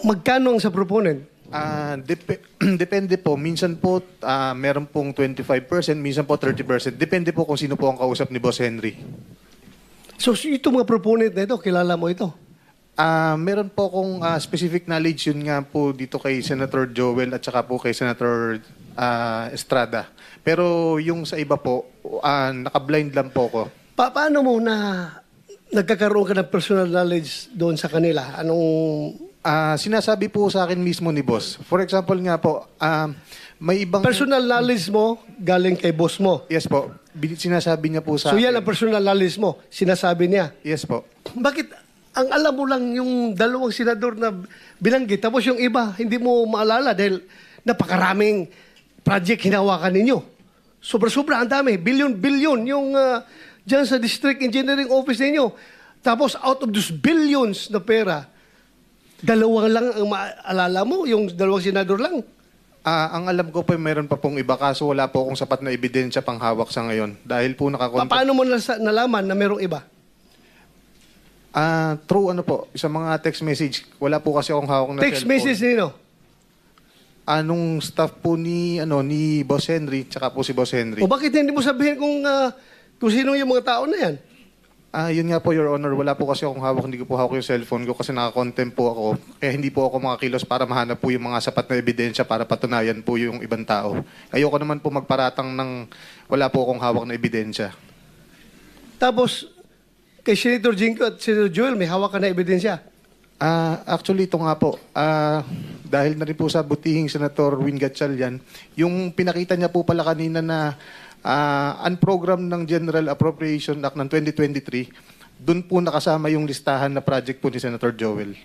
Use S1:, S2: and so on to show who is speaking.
S1: Magkano ang sa proponent?
S2: Depende po. Minsan po, meron pong 25%, minsan po 30%. Depende po kung sino po ang kausap ni Boss Henry.
S1: So, ito mga proponent na ito, kilala mo ito?
S2: Meron po akong specific knowledge yun nga po dito kay Senator Joel at saka po kay Senator Estrada. Pero yung sa iba po, naka-blind lang po ko.
S1: Paano mo na nagkakaroon ka ng personal knowledge doon sa kanila?
S2: Sinasabi po sa akin mismo ni Boss. For example nga po, may ibang...
S1: Personal knowledge mo galing kay boss mo?
S2: Yes po. Sinasabi niya po sa
S1: So
S2: akin.
S1: yan ang personal knowledge mo, sinasabi niya?
S2: Yes po.
S1: Bakit ang alam mo lang yung dalawang senador na binanggit, tapos yung iba, hindi mo maalala dahil napakaraming project hinawakan ninyo. Sobra-sobra, ang dami. Billion-billion yung dyan sa District Engineering Office ninyo. Tapos out of those billions na pera, dalawang lang ang maalala mo, yung dalawang senador lang.
S2: Ang alam ko po, mayroon pa pong iba kaso wala po akong sapat na ebidensya pang hawak sa ngayon. Dahil po
S1: Paano mo nalaman na mayroong iba?
S2: True sa mga text message. Wala po kasi akong hawak na
S1: Text
S2: cellphone.
S1: message nino?
S2: Anong staff po ni Boss Henry, tsaka po si Boss Henry.
S1: O bakit hindi mo sabihin kung sino yung mga tao na yan?
S2: Yun nga po, Your Honor. Wala po kasi akong hawak. Hindi ko po hawak yung cellphone ko kasi naka-contempt po ako. Kaya hindi po ako makakilos para mahanap po yung mga sapat na ebidensya para patunayan po yung ibang tao. Ayoko naman po magparatang ng wala po akong hawak na ebidensya.
S1: Tapos, kay Senator Jinko at Senator Joel, may hawak ka na ebidensya?
S2: Actually, ito nga po. Dahil na rin po sa butihing Senator Win Gatchalian, yung pinakita niya po pala kanina na unprogrammed ng General Appropriation Act ng 2023, doon po nakasama yung listahan na project po ni Senator Joel.